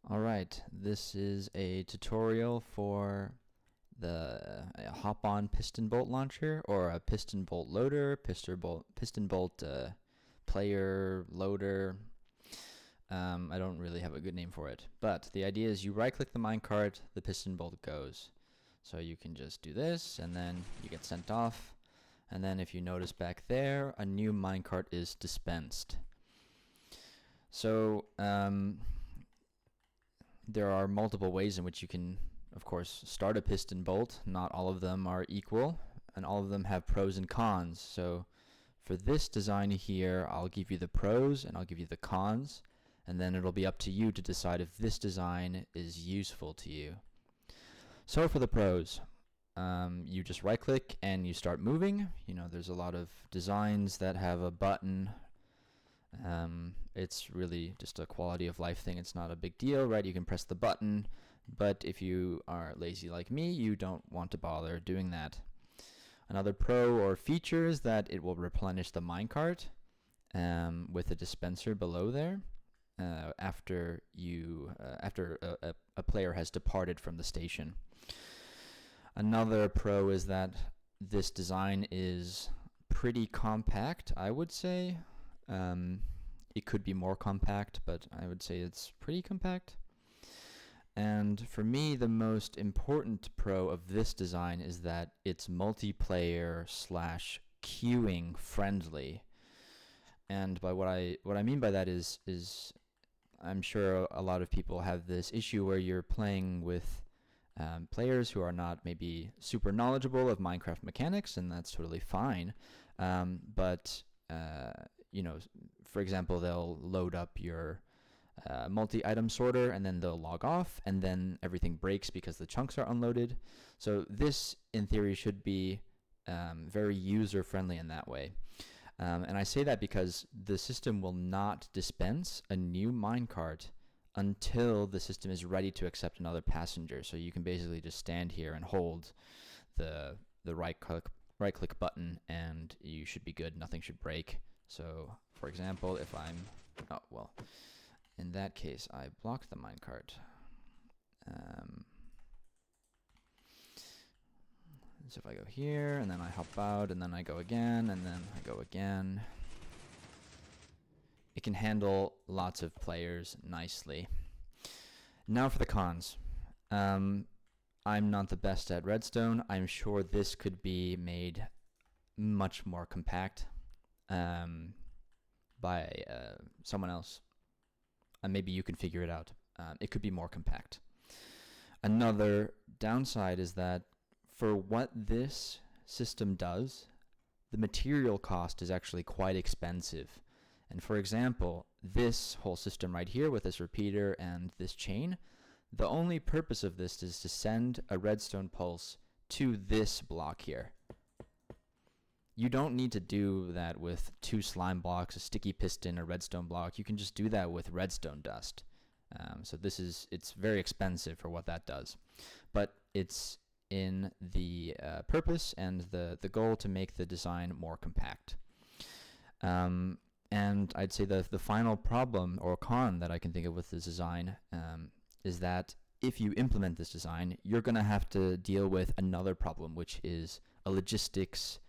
Alright, this is a tutorial for the hop-on piston bolt launcher, or a piston bolt loader, piston bolt player loader. I don't really have a good name for it, but the idea is you right-click the minecart, the piston bolt goes. So you can just do this, and then you get sent off, and then if you notice back there, a new minecart is dispensed. So there are multiple ways in which you can, of course, start a piston bolt. Not all of them are equal, and all of them have pros and cons. So for this design here, I'll give you the pros and I'll give you the cons, and then it'll be up to you to decide if this design is useful to you. So for the pros, you just right click and you start moving. You know, there's a lot of designs that have a button. It's really just a quality of life thing. It's not a big deal, right? You can press the button, but if you are lazy like me, you don't want to bother doing that. Another pro or feature is that it will replenish the minecart with a dispenser below there after a player has departed from the station. Another pro is that this design is pretty compact, I would say. It could be more compact, but I would say it's pretty compact. And for me, the most important pro of this design is that it's multiplayer / queuing friendly. And by what I mean by that is I'm sure a lot of people have this issue where you're playing with players who are not maybe super knowledgeable of Minecraft mechanics, and that's totally fine. But you know, for example, they'll load up your multi-item sorter and then they'll log off, and then everything breaks because the chunks are unloaded. So this, in theory, should be very user-friendly in that way. And I say that because the system will not dispense a new minecart until the system is ready to accept another passenger. So you can basically just stand here and hold the right-click button, and you should be good. Nothing should break. So, for example, if in that case, I blocked the minecart. So if I go here, and then I hop out, and then I go again, and then I go again, it can handle lots of players nicely. Now for the cons. I'm not the best at redstone. I'm sure this could be made much more compact by someone else. And maybe you can figure it out. It could be more compact. Another downside is that for what this system does, the material cost is actually quite expensive. And for example, this whole system right here with this repeater and this chain, the only purpose of this is to send a redstone pulse to this block here. You don't need to do that with 2 slime blocks, a sticky piston, a redstone block. You can just do that with redstone dust. So it's very expensive for what that does. But it's in the purpose and the goal to make the design more compact. And I'd say the final problem or con that I can think of with this design is that if you implement this design, you're going to have to deal with another problem, which is a logistics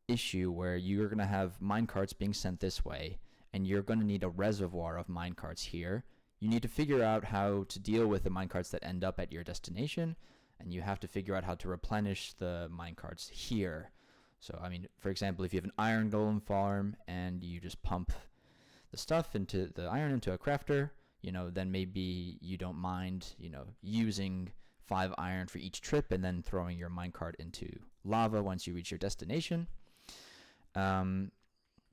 issue where you're going to have minecarts being sent this way, and you're going to need a reservoir of minecarts here. You need to figure out how to deal with the minecarts that end up at your destination, and you have to figure out how to replenish the minecarts here. So, I mean, for example, if you have an iron golem farm and you just pump the stuff into the iron into a crafter, you know, then maybe you don't mind, you know, using 5 iron for each trip and then throwing your minecart into lava once you reach your destination.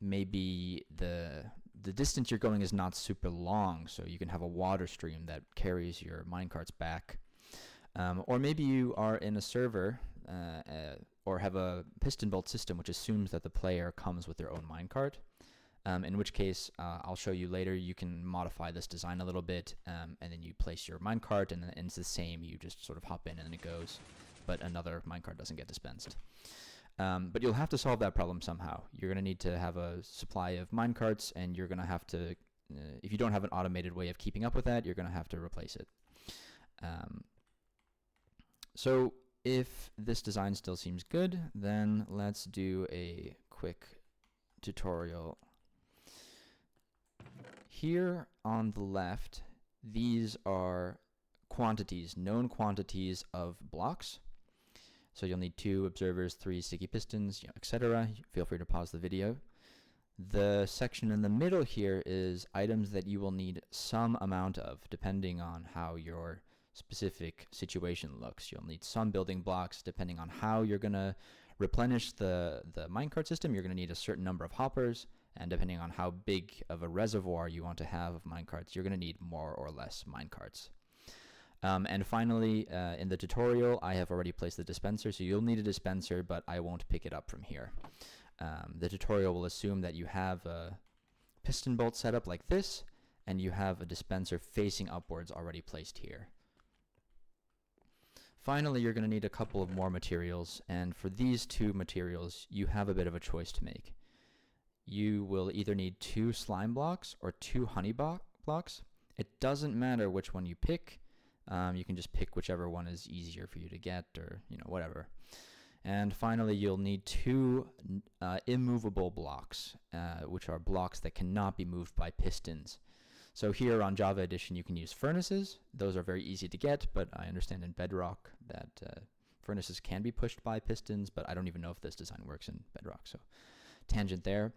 Maybe the distance you're going is not super long, so you can have a water stream that carries your minecarts back. Or maybe you are in a server or have a piston bolt system which assumes that the player comes with their own minecart. In which case, I'll show you later, you can modify this design a little bit, and then you place your minecart, and it's the same. You just sort of hop in and then it goes, but another minecart doesn't get dispensed. But you'll have to solve that problem somehow. You're going to need to have a supply of minecarts, and you're going to have to if you don't have an automated way of keeping up with that, you're going to have to replace it. So if this design still seems good, then let's do a quick tutorial. Here on the left, these are quantities, known quantities of blocks. So you'll need 2 observers, 3 sticky pistons, etc. Feel free to pause the video. The section in the middle here is items that you will need some amount of, depending on how your specific situation looks. You'll need some building blocks depending on how you're going to replenish the minecart system. You're going to need a certain number of hoppers, and depending on how big of a reservoir you want to have of minecarts, you're going to need more or less minecarts. And finally, in the tutorial, I have already placed the dispenser, so you'll need a dispenser, but I won't pick it up from here. The tutorial will assume that you have a piston bolt set up like this, and you have a dispenser facing upwards already placed here. Finally, you're going to need a couple of more materials, and for these 2 materials, you have a bit of a choice to make. You will either need 2 slime blocks or 2 honey blocks. It doesn't matter which one you pick. You can just pick whichever one is easier for you to get, or whatever. And finally, you'll need 2 immovable blocks, which are blocks that cannot be moved by pistons. So here on Java Edition, you can use furnaces. Those are very easy to get, but I understand in Bedrock that furnaces can be pushed by pistons, but I don't even know if this design works in Bedrock, so tangent there.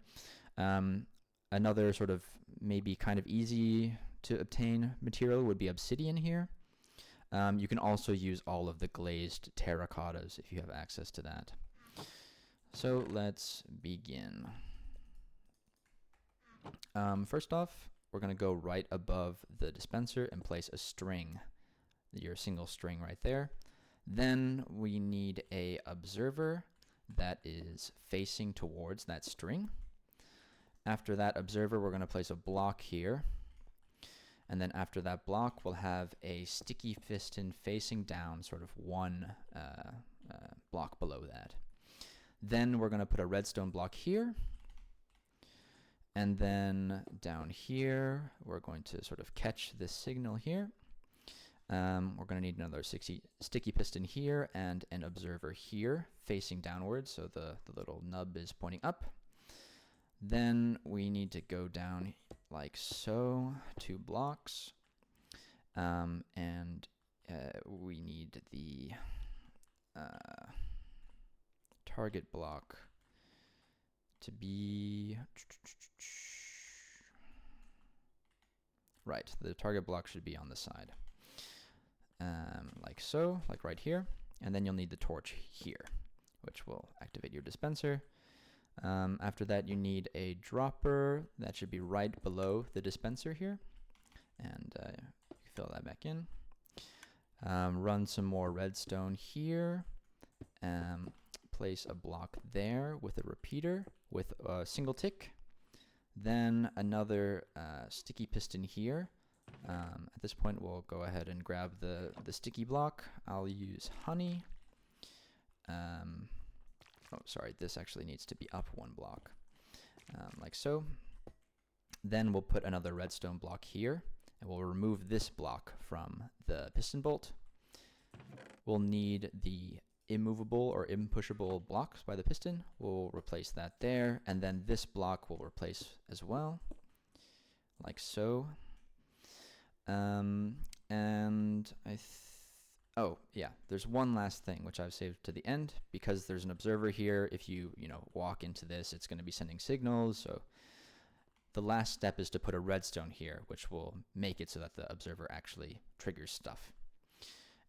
Another sort of maybe kind of easy to obtain material would be obsidian here. You can also use all of the glazed terracottas if you have access to that. So let's begin. First off, we're going to go right above the dispenser and place a string, your single string right there. Then we need a observer that is facing towards that string. After that observer, we're going to place a block here. And then after that block, we'll have a sticky piston facing down, sort of 1 block below that. Then we're going to put a redstone block here. And then down here, we're going to sort of catch this signal here. We're going to need another sticky piston here and an observer here facing downwards, so the little nub is pointing up. Then we need to go down like so, 2 blocks, and we need the target block to be right. The target block should be on the side, like so, like right here, and then you'll need the torch here, which will activate your dispenser. After that, you need a dropper that should be right below the dispenser here, and you can fill that back in. Run some more redstone here, place a block there with a repeater with a single tick, then another sticky piston here. At this point, we'll go ahead and grab the sticky block. I'll use honey. Oh, sorry, this actually needs to be up 1 block, like so. Then we'll put another redstone block here, and we'll remove this block from the piston bolt. We'll need the immovable or impushable blocks by the piston. We'll replace that there, and then this block we'll replace as well, like so. And oh, yeah, there's one last thing which I've saved to the end, because there's an observer here. If you walk into this, it's going to be sending signals. So the last step is to put a redstone here, which will make it so that the observer actually triggers stuff.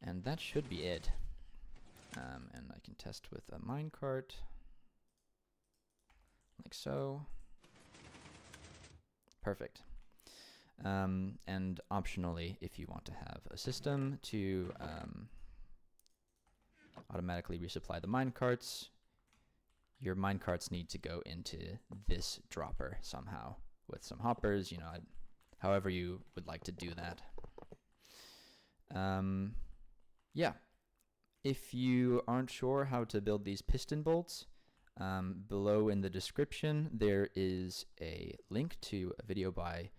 And that should be it. And I can test with a minecart, like so. Perfect. And optionally, if you want to have a system to automatically resupply the minecarts, your minecarts need to go into this dropper somehow with some hoppers, however you would like to do that. Yeah. If you aren't sure how to build these piston bolts, below in the description there is a link to a video by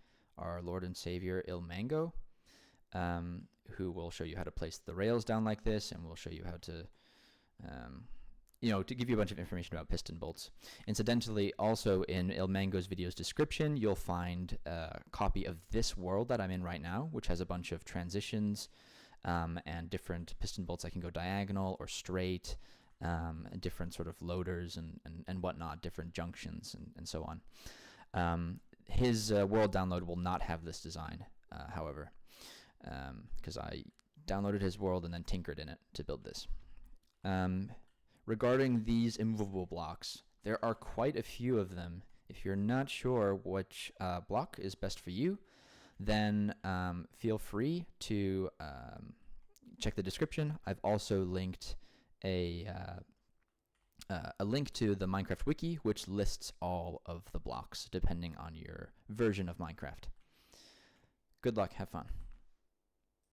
our Lord and Savior Ilmango, who will show you how to place the rails down like this, and we'll show you how to, to give you a bunch of information about piston bolts. Incidentally, also in Ilmango's video's description, you'll find a copy of this world that I'm in right now, which has a bunch of transitions and different piston bolts that can go diagonal or straight, and different sort of loaders and whatnot, different junctions and so on. His world download will not have this design, however, because I downloaded his world and then tinkered in it to build this. Regarding these immovable blocks, there are quite a few of them. If you're not sure which block is best for you, then feel free to check the description. I've also linked a link to the Minecraft wiki, which lists all of the blocks depending on your version of Minecraft. Good luck, have fun.